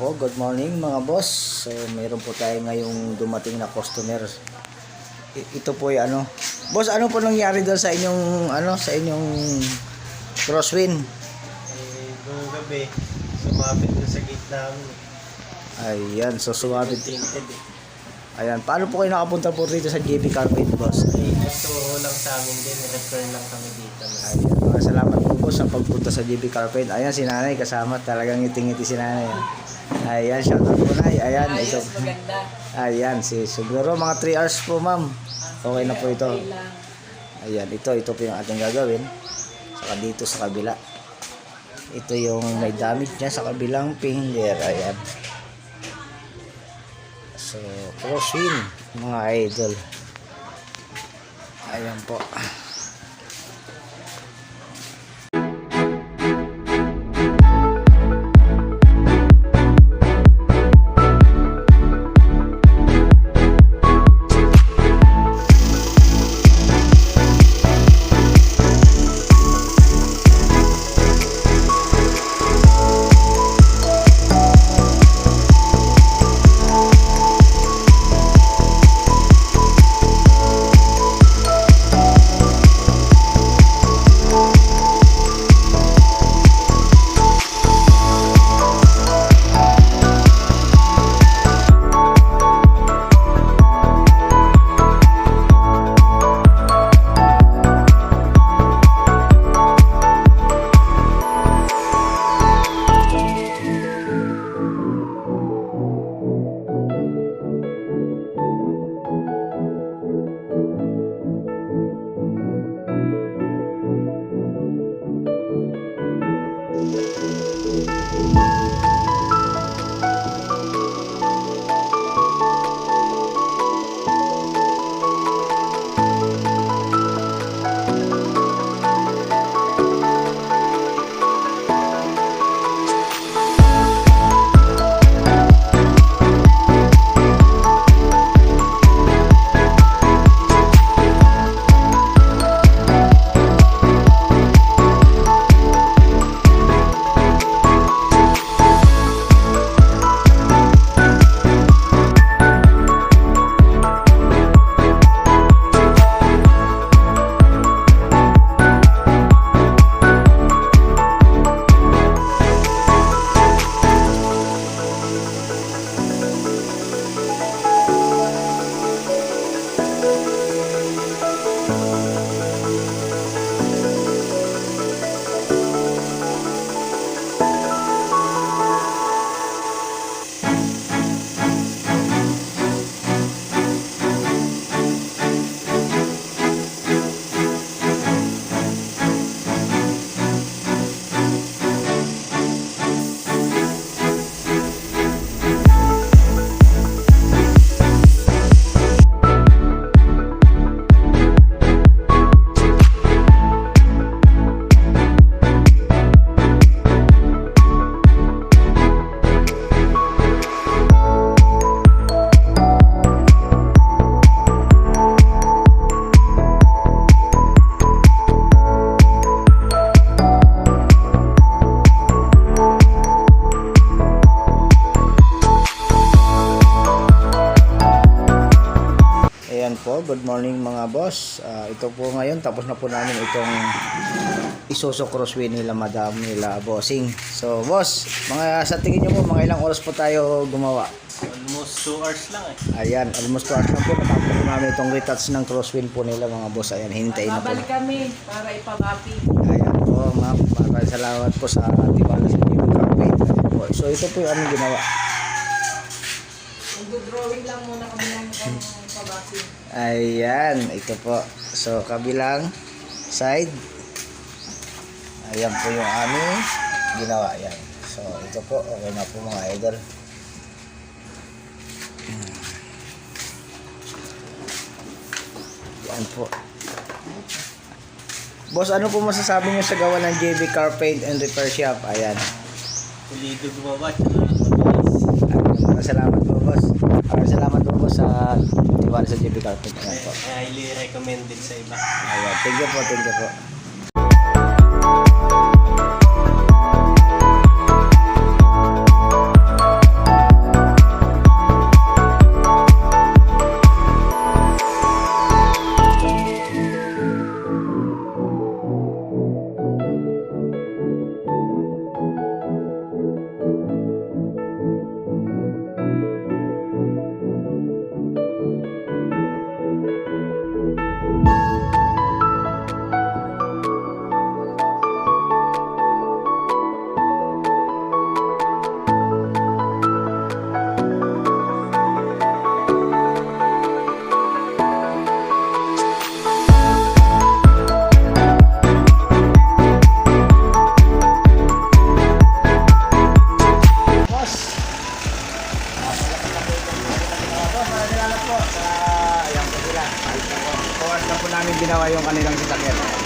po, good morning mga boss. So mayroon po tayo ngayong dumating na customer. Ito po 'yung ano. Boss, ano po nangyari doon sa inyong crosswind? Noong gabi, sumabit na sa gate namin. Ayan, so sumabit. Tinted. Ayan, paano po kayo nakapunta po dito sa JB Carpet, boss? Nagturo lang sa amin din, return lang kami dito. Ayan, mga salamat po boss sa pagpunta sa JB Carpet. Ayan, si nanay kasama, talagang ngiti-ngiti si nanay. Ayan, shoutout po nay. Ayan, ito. Ayan, siguro mga 3 hours po ma'am. Okay na po ito. Ayan, ito po yung ating gagawin. Saka dito sa kabila. Ito yung may damage niya sa kabilang finger. Ayan. So, crosswind mga idol. Ayan po. Po, good morning mga boss. Ito po ngayon, tapos na po namin itong Isuzu crosswind nila madam nila bossing. So boss, mga sa tingin nyo po, mga ilang oras po tayo gumawa? Almost 2 hours lang eh. Ayan, almost 2 hours na po. Natapos po namin itong retouch ng crosswind po nila mga boss. Ayan, hintayin na po. Babalik kami para ipabapi. Ayan po ma'am, maraming salamat po sa tiwala sa JB Carpet. So ito po yung aming ginawa. Mag-drawing lang muna kami ng pabapi. Ayan, ito po. So, kabilang side. Ayan po yung aming ginawa. Ayan. So, ito po. Okay na po mga idol. Ayan po. Boss, ano po masasabi niyo sa gawa ng JB Carpet and Repair Shop? Ayan. Pulido gumawa. Salamat po, boss. Salamat po sa tiwala sa JB Carpet. Ayan po. Highly recommended sa iba. Ayan. Thank you po, thank you po. ginawa yung kanilang sasakyan.